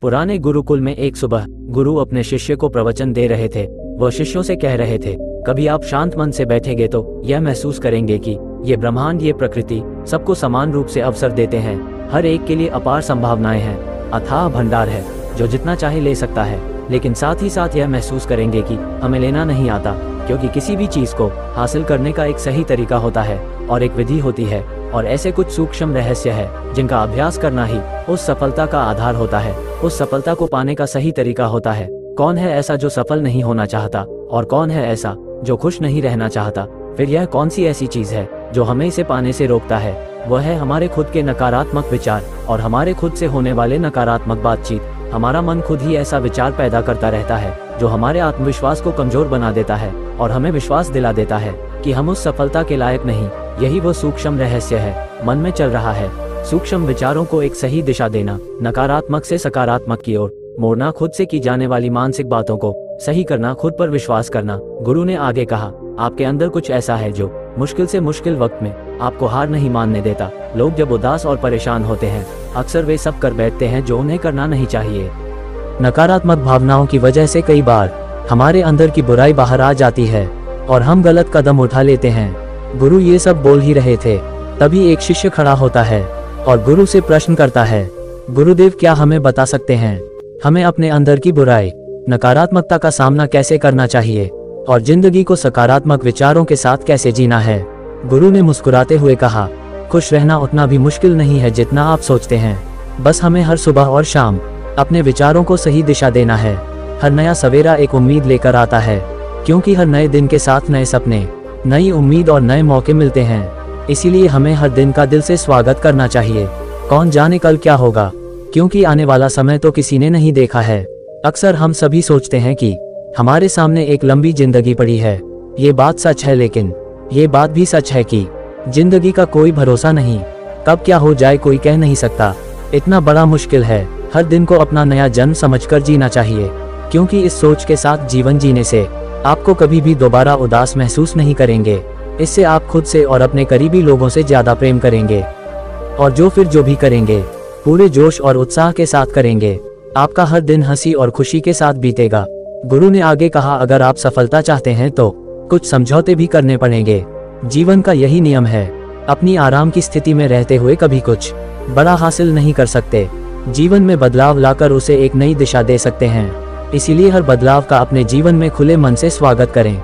पुराने गुरुकुल में एक सुबह गुरु अपने शिष्य को प्रवचन दे रहे थे। वह शिष्यों से कह रहे थे, कभी आप शांत मन से बैठेंगे तो यह महसूस करेंगे कि ये ब्रह्मांड, ये प्रकृति सबको समान रूप से अवसर देते हैं। हर एक के लिए अपार संभावनाएं हैं, अथाह भंडार है जो जितना चाहे ले सकता है। लेकिन साथ ही साथ यह महसूस करेंगे कि हमें लेना नहीं आता, क्योंकि किसी भी चीज को हासिल करने का एक सही तरीका होता है और एक विधि होती है, और ऐसे कुछ सूक्ष्म रहस्य है जिनका अभ्यास करना ही उस सफलता का आधार होता है। उस सफलता को पाने का सही तरीका होता है। कौन है ऐसा जो सफल नहीं होना चाहता, और कौन है ऐसा जो खुश नहीं रहना चाहता? फिर यह कौन सी ऐसी चीज है जो हमें इसे पाने से रोकता है? वह है हमारे खुद के नकारात्मक विचार और हमारे खुद से होने वाले नकारात्मक बातचीत। हमारा मन खुद ही ऐसा विचार पैदा करता रहता है जो हमारे आत्मविश्वास को कमजोर बना देता है और हमें विश्वास दिला देता है कि हम उस सफलता के लायक नहीं। यही वो सूक्ष्म रहस्य है, मन में चल रहा है। सूक्ष्म विचारों को एक सही दिशा देना, नकारात्मक से सकारात्मक की ओर मोड़ना, खुद से की जाने वाली मानसिक बातों को सही करना, खुद पर विश्वास करना। गुरु ने आगे कहा, आपके अंदर कुछ ऐसा है जो मुश्किल से मुश्किल वक्त में आपको हार नहीं मानने देता। लोग जब उदास और परेशान होते हैं, अक्सर वे सब कर बैठते हैं जो उन्हें करना नहीं चाहिए। नकारात्मक भावनाओं की वजह से कई बार हमारे अंदर की बुराई बाहर आ जाती है और हम गलत कदम उठा लेते हैं। गुरु ये सब बोल ही रहे थे, तभी एक शिष्य खड़ा होता है और गुरु से प्रश्न करता है, गुरुदेव क्या हमें बता सकते हैं, हमें अपने अंदर की बुराई, नकारात्मकता का सामना कैसे करना चाहिए और जिंदगी को सकारात्मक विचारों के साथ कैसे जीना है? गुरु ने मुस्कुराते हुए कहा, खुश रहना उतना भी मुश्किल नहीं है जितना आप सोचते हैं। बस हमें हर सुबह और शाम अपने विचारों को सही दिशा देना है। हर नया सवेरा एक उम्मीद लेकर आता है, क्योंकि हर नए दिन के साथ नए सपने, नई उम्मीद और नए मौके मिलते हैं। इसीलिए हमें हर दिन का दिल से स्वागत करना चाहिए। कौन जाने कल क्या होगा, क्योंकि आने वाला समय तो किसी ने नहीं देखा है। अक्सर हम सभी सोचते हैं कि हमारे सामने एक लंबी जिंदगी पड़ी है। ये बात सच है, लेकिन ये बात भी सच है कि जिंदगी का कोई भरोसा नहीं, कब क्या हो जाए कोई कह नहीं सकता। इतना बड़ा मुश्किल है। हर दिन को अपना नया जन्म समझकर जीना चाहिए, क्योंकि इस सोच के साथ जीवन जीने से आपको कभी भी दोबारा उदास महसूस नहीं करेंगे। इससे आप खुद से और अपने करीबी लोगों से ज्यादा प्रेम करेंगे, और जो भी करेंगे पूरे जोश और उत्साह के साथ करेंगे। आपका हर दिन हंसी और खुशी के साथ बीतेगा। गुरु ने आगे कहा, अगर आप सफलता चाहते हैं तो कुछ समझौते भी करने पड़ेंगे। जीवन का यही नियम है, अपनी आराम की स्थिति में रहते हुए कभी कुछ बड़ा हासिल नहीं कर सकते। जीवन में बदलाव लाकर उसे एक नई दिशा दे सकते हैं। इसीलिए हर बदलाव का अपने जीवन में खुले मन से स्वागत करें।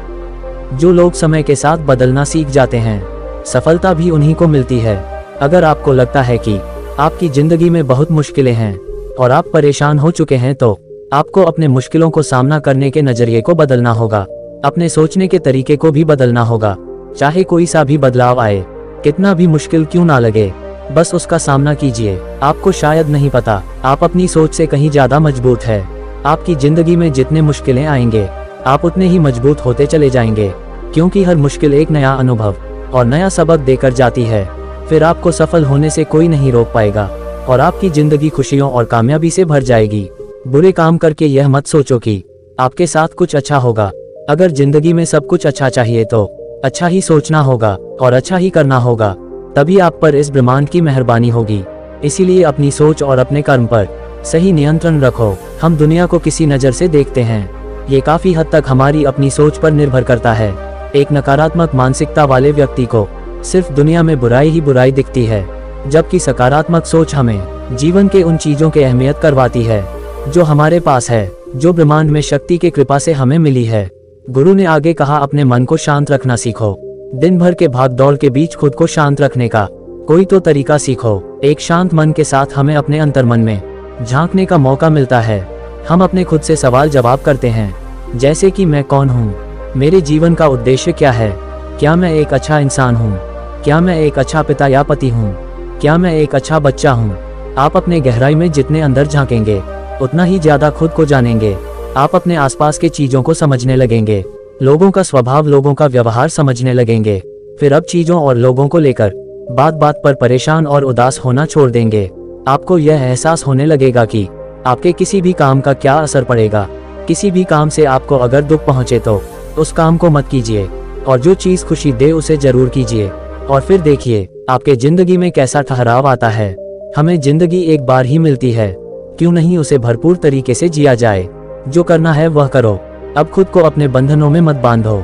जो लोग समय के साथ बदलना सीख जाते हैं, सफलता भी उन्हीं को मिलती है। अगर आपको लगता है कि आपकी जिंदगी में बहुत मुश्किलें हैं और आप परेशान हो चुके हैं, तो आपको अपने मुश्किलों को सामना करने के नजरिए को बदलना होगा। अपने सोचने के तरीके को भी बदलना होगा। चाहे कोई सा भी बदलाव आए, कितना भी मुश्किल क्यों ना लगे, बस उसका सामना कीजिए। आपको शायद नहीं पता, आप अपनी सोच से कहीं ज्यादा मजबूत है। आपकी जिंदगी में जितने मुश्किलें आएंगे, आप उतने ही मजबूत होते चले जाएंगे, क्योंकि हर मुश्किल एक नया अनुभव और नया सबक देकर जाती है। फिर आपको सफल होने से कोई नहीं रोक पाएगा और आपकी जिंदगी खुशियों और कामयाबी से भर जाएगी। बुरे काम करके यह मत सोचो कि आपके साथ कुछ अच्छा होगा। अगर जिंदगी में सब कुछ अच्छा चाहिए तो अच्छा ही सोचना होगा और अच्छा ही करना होगा, तभी आप पर इस ब्रह्मांड की मेहरबानी होगी। इसीलिए अपनी सोच और अपने कर्म पर सही नियंत्रण रखो। हम दुनिया को किसी नज़र से देखते हैं, ये काफी हद तक हमारी अपनी सोच पर निर्भर करता है। एक नकारात्मक मानसिकता वाले व्यक्ति को सिर्फ दुनिया में बुराई ही बुराई दिखती है, जबकि सकारात्मक सोच हमें जीवन के उन चीजों की अहमियत करवाती है जो हमारे पास है, जो ब्रह्मांड में शक्ति की कृपा से हमें मिली है। गुरु ने आगे कहा, अपने मन को शांत रखना सीखो। दिन भर के भाग दौड़ के बीच खुद को शांत रखने का कोई तो तरीका सीखो। एक शांत मन के साथ हमें अपने अंतर्मन में झांकने का मौका मिलता है। हम अपने खुद से सवाल जवाब करते हैं, जैसे कि मैं कौन हूँ, मेरे जीवन का उद्देश्य क्या है, क्या मैं एक अच्छा इंसान हूँ, क्या मैं एक अच्छा पिता या पति हूँ, क्या मैं एक अच्छा बच्चा हूँ। आप अपने गहराई में जितने अंदर झांकेंगे, उतना ही ज्यादा खुद को जानेंगे। आप अपने आसपास के चीजों को समझने लगेंगे, लोगों का स्वभाव, लोगों का व्यवहार समझने लगेंगे। फिर अब चीजों और लोगों को लेकर बात बात पर परेशान और उदास होना छोड़ देंगे। आपको यह एहसास होने लगेगा कि आपके किसी भी काम का क्या असर पड़ेगा। किसी भी काम से आपको अगर दुख पहुंचे तो उस काम को मत कीजिए, और जो चीज खुशी दे उसे जरूर कीजिए, और फिर देखिए आपके जिंदगी में कैसा ठहराव आता है। हमें जिंदगी एक बार ही मिलती है, क्यों नहीं उसे भरपूर तरीके से जिया जाए। जो करना है वह करो, अब खुद को अपने बंधनों में मत बांधो।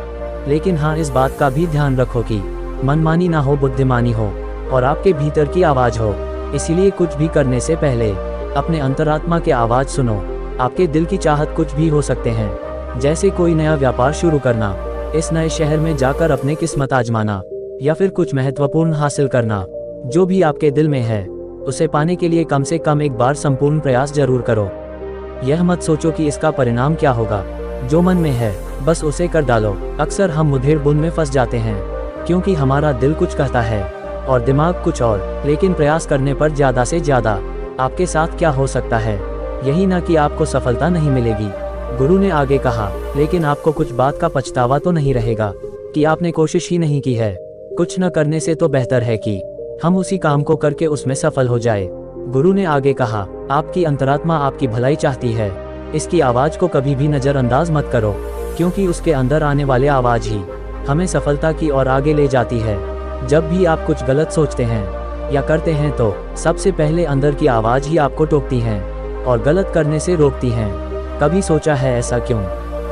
लेकिन हाँ, इस बात का भी ध्यान रखो कि मनमानी ना हो, बुद्धिमानी हो और आपके भीतर की आवाज हो। इसीलिए कुछ भी करने से पहले अपने अंतरात्मा की आवाज सुनो। आपके दिल की चाहत कुछ भी हो सकते हैं, जैसे कोई नया व्यापार शुरू करना, इस नए शहर में जाकर अपने किस्मत आजमाना, या फिर कुछ महत्वपूर्ण हासिल करना। जो भी आपके दिल में है उसे पाने के लिए कम से कम एक बार संपूर्ण प्रयास जरूर करो। यह मत सोचो कि इसका परिणाम क्या होगा। जो मन में है बस उसे कर डालो। अक्सर हम मुठभेड़ बुन में फंस जाते हैं, क्योंकि हमारा दिल कुछ कहता है और दिमाग कुछ और। लेकिन प्रयास करने पर ज्यादा से ज्यादा आपके साथ क्या हो सकता है, यही ना कि आपको सफलता नहीं मिलेगी। गुरु ने आगे कहा, लेकिन आपको कुछ बात का पछतावा तो नहीं रहेगा कि आपने कोशिश ही नहीं की है। कुछ न करने से तो बेहतर है कि हम उसी काम को करके उसमें सफल हो जाए। गुरु ने आगे कहा, आपकी अंतरात्मा आपकी भलाई चाहती है। इसकी आवाज को कभी भी नजरअंदाज मत करो, क्योंकि उसके अंदर आने वाले आवाज ही हमें सफलता की ओर आगे ले जाती है। जब भी आप कुछ गलत सोचते हैं या करते हैं तो सबसे पहले अंदर की आवाज ही आपको टोकती हैं और गलत करने से रोकती हैं। कभी सोचा है ऐसा क्यों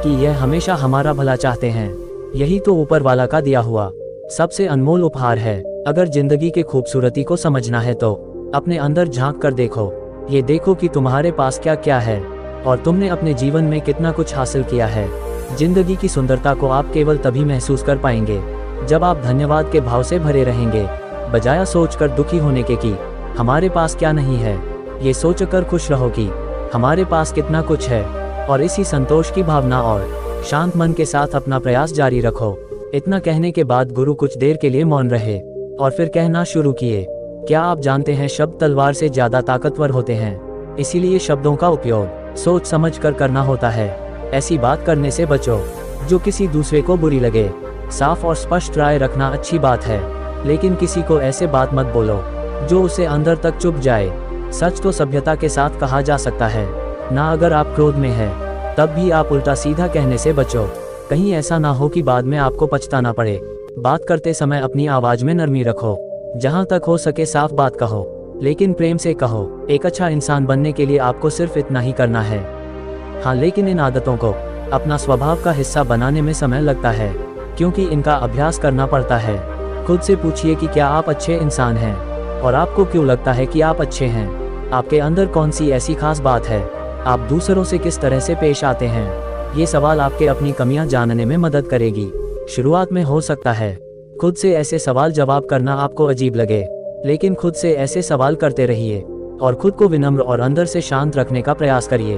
कि यह हमेशा हमारा भला चाहते हैं? यही तो ऊपर वाला का दिया हुआ सबसे अनमोल उपहार है। अगर जिंदगी के खूबसूरती को समझना है तो अपने अंदर झांक कर देखो। ये देखो कि तुम्हारे पास क्या क्या है और तुमने अपने जीवन में कितना कुछ हासिल किया है। जिंदगी की सुंदरता को आप केवल तभी महसूस कर पाएंगे जब आप धन्यवाद के भाव से भरे रहेंगे, बजाय सोचकर दुखी होने के कि हमारे पास क्या नहीं है। ये सोचकर खुश रहो कि हमारे पास कितना कुछ है, और इसी संतोष की भावना और शांत मन के साथ अपना प्रयास जारी रखो। इतना कहने के बाद गुरु कुछ देर के लिए मौन रहे और फिर कहना शुरू किए, क्या आप जानते हैं शब्द तलवार से ज्यादा ताकतवर होते हैं, इसीलिए शब्दों का उपयोग सोच समझ कर करना होता है। ऐसी बात करने से बचो जो किसी दूसरे को बुरी लगे। साफ और स्पष्ट राय रखना अच्छी बात है, लेकिन किसी को ऐसे बात मत बोलो जो उसे अंदर तक चुभ जाए। सच तो सभ्यता के साथ कहा जा सकता है ना। अगर आप क्रोध में हैं तब भी आप उल्टा सीधा कहने से बचो, कहीं ऐसा ना हो कि बाद में आपको पछताना पड़े। बात करते समय अपनी आवाज में नरमी रखो, जहां तक हो सके साफ बात कहो, लेकिन प्रेम से कहो। एक अच्छा इंसान बनने के लिए आपको सिर्फ इतना ही करना है। हाँ, लेकिन इन आदतों को अपना स्वभाव का हिस्सा बनाने में समय लगता है, क्योंकि इनका अभ्यास करना पड़ता है। खुद से पूछिए कि क्या आप अच्छे इंसान हैं, और आपको क्यों लगता है कि आप अच्छे हैं। आपके अंदर कौन सी ऐसी खास बात है, आप दूसरों से किस तरह से पेश आते हैं। ये सवाल आपके अपनी कमियां जानने में मदद करेगी। शुरुआत में हो सकता है खुद से ऐसे सवाल जवाब करना आपको अजीब लगे, लेकिन खुद से ऐसे सवाल करते रहिए और खुद को विनम्र और अंदर से शांत रखने का प्रयास करिए।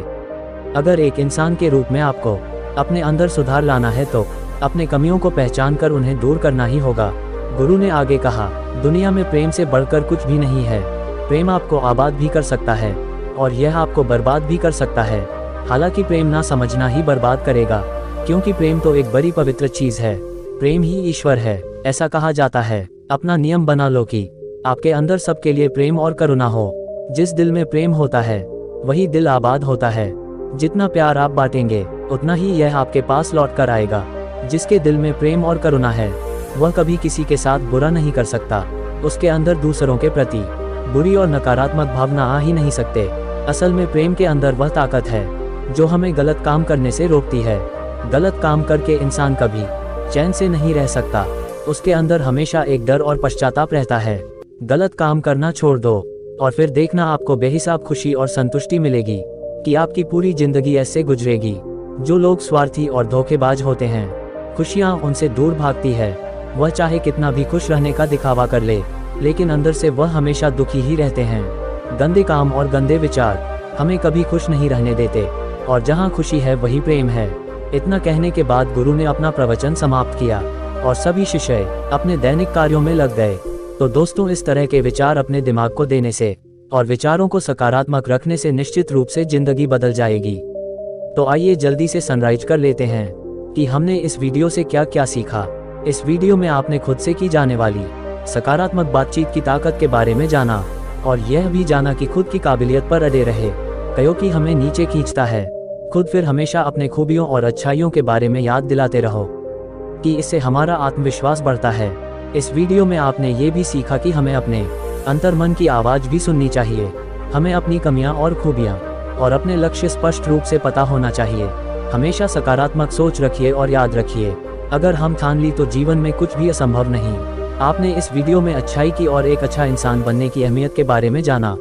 अगर एक इंसान के रूप में आपको अपने अंदर सुधार लाना है तो अपने कमियों को पहचान कर उन्हें दूर करना ही होगा। गुरु ने आगे कहा, दुनिया में प्रेम से बढ़कर कुछ भी नहीं है। प्रेम आपको आबाद भी कर सकता है और यह आपको बर्बाद भी कर सकता है। हालांकि प्रेम ना समझना ही बर्बाद करेगा, क्योंकि प्रेम तो एक बड़ी पवित्र चीज है। प्रेम ही ईश्वर है, ऐसा कहा जाता है। अपना नियम बना लो कि आपके अंदर सबके लिए प्रेम और करुणा हो। जिस दिल में प्रेम होता है वही दिल आबाद होता है। जितना प्यार आप बांटेंगे उतना ही यह आपके पास लौट कर आएगा। जिसके दिल में प्रेम और करुणा है वह कभी किसी के साथ बुरा नहीं कर सकता। उसके अंदर दूसरों के प्रति बुरी और नकारात्मक भावना आ ही नहीं सकते। असल में प्रेम के अंदर वह ताकत है जो हमें गलत काम करने से रोकती है। गलत काम करके इंसान कभी चैन से नहीं रह सकता। उसके अंदर हमेशा एक डर और पश्चाताप रहता है। गलत काम करना छोड़ दो और फिर देखना आपको बेहिसाब खुशी और संतुष्टि मिलेगी कि आपकी पूरी जिंदगी ऐसे गुजरेगी। जो लोग स्वार्थी और धोखेबाज होते हैं, खुशियां उनसे दूर भागती है। वह चाहे कितना भी खुश रहने का दिखावा कर ले, लेकिन अंदर से वह हमेशा दुखी ही रहते हैं। गंदे काम और गंदे विचार हमें कभी खुश नहीं रहने देते, और जहां खुशी है वही प्रेम है। इतना कहने के बाद गुरु ने अपना प्रवचन समाप्त किया और सभी शिष्य अपने दैनिक कार्यों में लग गए। तो दोस्तों, इस तरह के विचार अपने दिमाग को देने से और विचारों को सकारात्मक रखने से निश्चित रूप से जिंदगी बदल जाएगी। तो आइए जल्दी से समराइज कर लेते हैं कि हमने इस वीडियो से क्या क्या सीखा। इस वीडियो में आपने खुद से की जाने वाली सकारात्मक बातचीत की ताकत के बारे में जाना, और यह भी जाना कि खुद की काबिलियत पर अड़े रहे, क्योंकि हमें नीचे खींचता है। खुद फिर हमेशा अपने खूबियों और अच्छाइयों के बारे में याद दिलाते रहो कि इससे हमारा आत्मविश्वास बढ़ता है। इस वीडियो में आपने ये भी सीखा कि हमें अपने अंतर्मन की आवाज़ भी सुननी चाहिए। हमें अपनी कमियां और खूबियां और अपने लक्ष्य स्पष्ट रूप से पता होना चाहिए। हमेशा सकारात्मक सोच रखिए और याद रखिए, अगर हम ठान ली तो जीवन में कुछ भी असंभव नहीं। आपने इस वीडियो में अच्छाई की और एक अच्छा इंसान बनने की अहमियत के बारे में जाना।